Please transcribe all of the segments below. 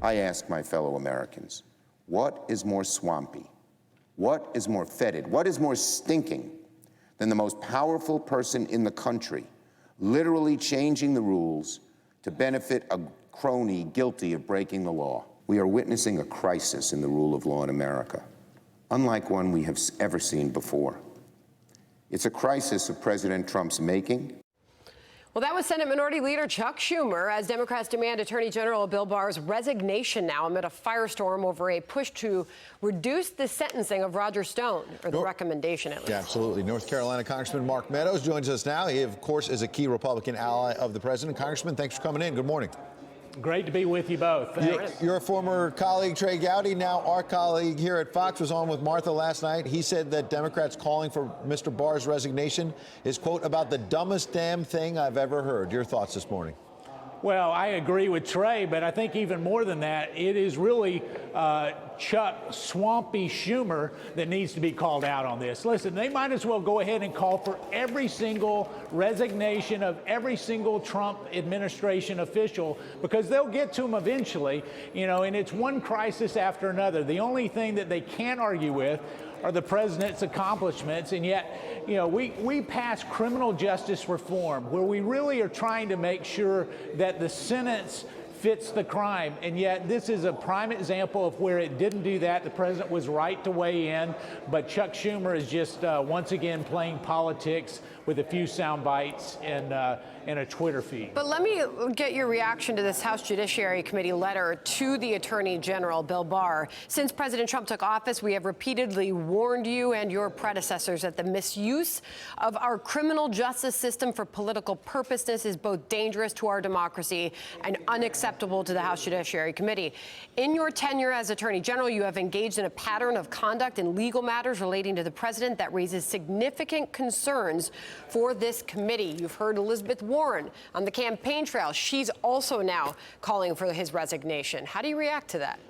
I ask my fellow Americans, what is more swampy? What is more fetid? What is more stinking than the most powerful person in the country literally changing the rules to benefit a crony guilty of breaking the law? We are witnessing a crisis in the rule of law in America, unlike one we have ever seen before. It's a crisis of President Trump's making. Well, that was Senate Minority Leader Chuck Schumer as Democrats demand Attorney General Bill Barr's resignation now amid a firestorm over a push to reduce the sentencing of Roger Stone, or the recommendation at least. Yeah, absolutely. North Carolina Congressman Mark Meadows joins us now. He, of course, is a key Republican ally of the president. Congressman, thanks for coming in. Good morning. Great to be with you both. Your former colleague, Trey Gowdy, now our colleague here at Fox, was on with Martha last night. He said that Democrats calling for Mr. Barr's resignation is, quote, about the dumbest damn thing I've ever heard. Your thoughts this morning? Well, I agree with Trey, but I think even more than that, it is really Chuck Swampy Schumer that needs to be called out on this. Listen, they might as well go ahead and call for every single resignation of every single Trump administration official, because they'll get to them eventually, you know, and it's one crisis after another. The only thing that they can't argue with are the president's accomplishments, and yet, you know, we passed criminal justice reform where we really are trying to make sure that the sentence fits the crime, and yet this is a prime example of where it didn't do that. The president was right to weigh in, but Chuck Schumer is just once again playing politics with a few sound bites and a Twitter feed. But let me get your reaction to this House Judiciary Committee letter to the Attorney General, Bill Barr. Since President Trump took office, we have repeatedly warned you and your predecessors that the misuse of our criminal justice system for political purposes is both dangerous to our democracy and unacceptable to the House Judiciary Committee. In your tenure as Attorney General, you have engaged in a pattern of conduct in legal matters relating to the president that raises significant concerns for this committee. You've heard Elizabeth Warren on the campaign trail. She's also now calling for his resignation. How do you react to that?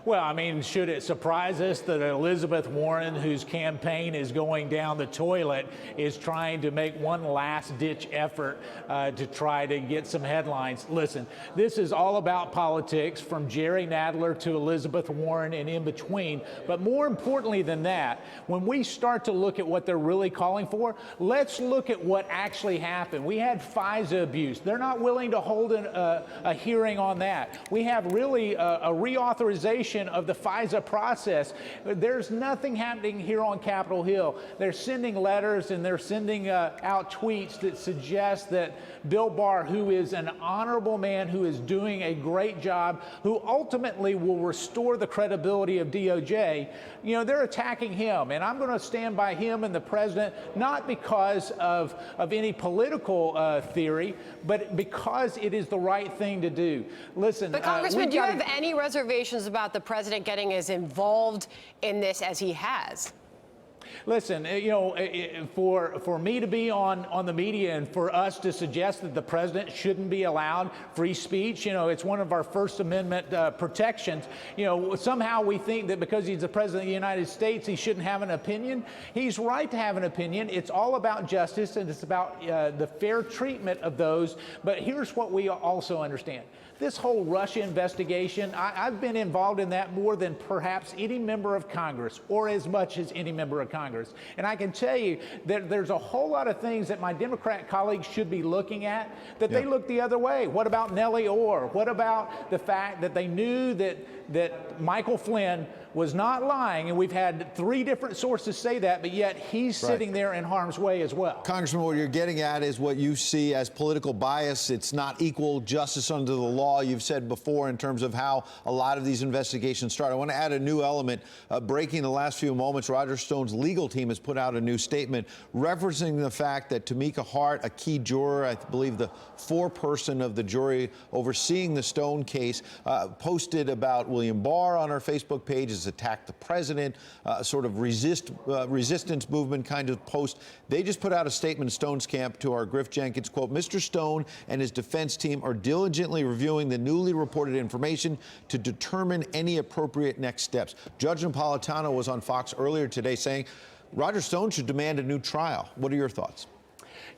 Well, I mean, should it surprise us that Elizabeth Warren, whose campaign is going down the toilet, is trying to make one last-ditch effort to try to get some headlines? Listen, this is all about politics, from Jerry Nadler to Elizabeth Warren and in between. But more importantly than that, when we start to look at what they're really calling for, let's look at what actually happened. We had FISA abuse. They're not willing to hold a hearing on that. We have really a reauthorization of the FISA process. There's nothing happening here on Capitol Hill. They're sending letters and they're sending out tweets that suggest that Bill Barr, who is an honorable man, who is doing a great job, who ultimately will restore the credibility of DOJ, you know, they're attacking him. And I'm going to stand by him and the president, not because of any political theory, but because it is the right thing to do. Listen, but Congressman, do you have any reservations about the president getting as involved in this as he has? Listen, you know, for me to be on the media and for us to suggest that the president shouldn't be allowed free speech, you know, it's one of our First Amendment protections. You know, somehow we think that because he's the president of the United States, he shouldn't have an opinion. He's right to have an opinion. It's all about justice, and it's about the fair treatment of those. But here's what we also understand. This whole Russia investigation, I've been involved in that more than perhaps any member of Congress, or as much as any member of Congress. And I can tell you that there's a whole lot of things that my Democrat colleagues should be looking at that they look the other way. What about Nellie Orr? What about the fact that they knew that Michael Flynn was not lying, and we've had 3 different sources say that, but yet he's sitting there in harm's way as well. Congressman, what you're getting at is what you see as political bias. It's not equal justice under the law. You've said before in terms of how a lot of these investigations start. I want to add a new element. Breaking the last few moments, Roger Stone's legal team has put out a new statement referencing the fact that Tamika Hart, a key juror, I believe the foreperson of the jury overseeing the Stone case, posted about William Barr on her Facebook page, has attacked the president, sort of resistance movement kind of post. They just put out a statement in Stone's camp to our Griff Jenkins, quote, Mr. Stone and his defense team are diligently reviewing the newly reported information to determine any appropriate next steps. Judge Napolitano was on Fox earlier today saying Roger Stone should demand a new trial. What are your thoughts?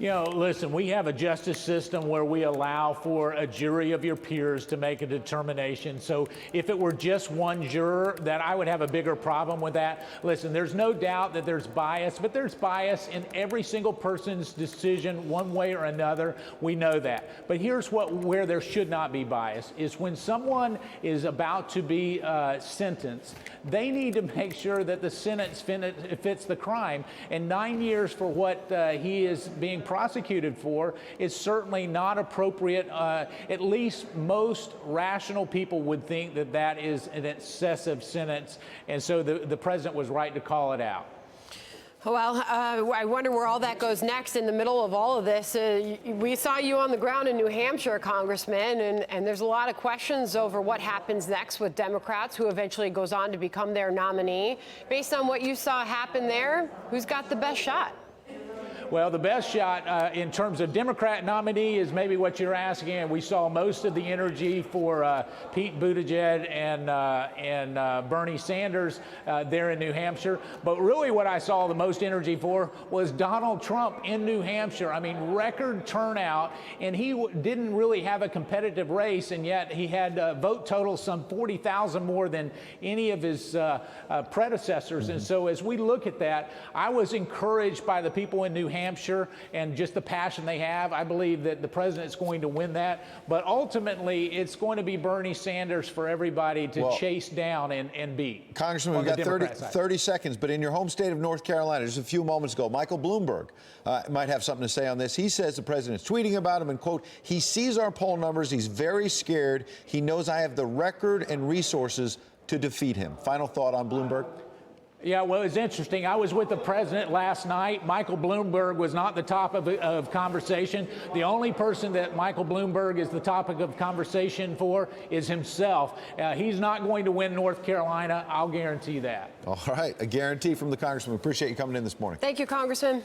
You know, listen, we have a justice system where we allow for a jury of your peers to make a determination. So if it were just one juror, that I would have a bigger problem with that. Listen, there's no doubt that there's bias, but there's bias in every single person's decision one way or another. We know that. But here's where there should not be bias is when someone is about to be sentenced, they need to make sure that the sentence fits the crime. And 9 years for what he is being prosecuted for is certainly not appropriate. At least most rational people would think that that is an excessive sentence, and so the president was right to call it out. Well, I wonder where all that goes next in the middle of all of this. We saw you on the ground in New Hampshire, Congressman, and there's a lot of questions over what happens next with Democrats, who eventually goes on to become their nominee. Based on what you saw happen there, who's got the best shot? Well, the best shot in terms of Democrat nominee is maybe what you're asking. And we saw most of the energy for Pete Buttigieg and Bernie Sanders there in New Hampshire. But really what I saw the most energy for was Donald Trump in New Hampshire. I mean, record turnout, and he didn't really have a competitive race, and yet he had vote total some 40,000 more than any of his predecessors. And so as we look at that, I was encouraged by the people in New Hampshire and just the passion they have. I believe that the president's going to win that, but ultimately it's going to be Bernie Sanders for everybody to chase down and beat. Congressman, we've got 30 seconds, but in your home state of North Carolina, just a few moments ago, Michael Bloomberg might have something to say on this. He says the president's tweeting about him and, quote, he sees our poll numbers, he's very scared, he knows I have the record and resources to defeat him. Final thought on Bloomberg? Yeah, well, it's interesting. I was with the president last night. Michael Bloomberg was not the topic of conversation. The only person that Michael Bloomberg is the topic of conversation for is himself. He's not going to win North Carolina. I'll guarantee that. All right, a guarantee from the congressman. We appreciate you coming in this morning. Thank you, Congressman.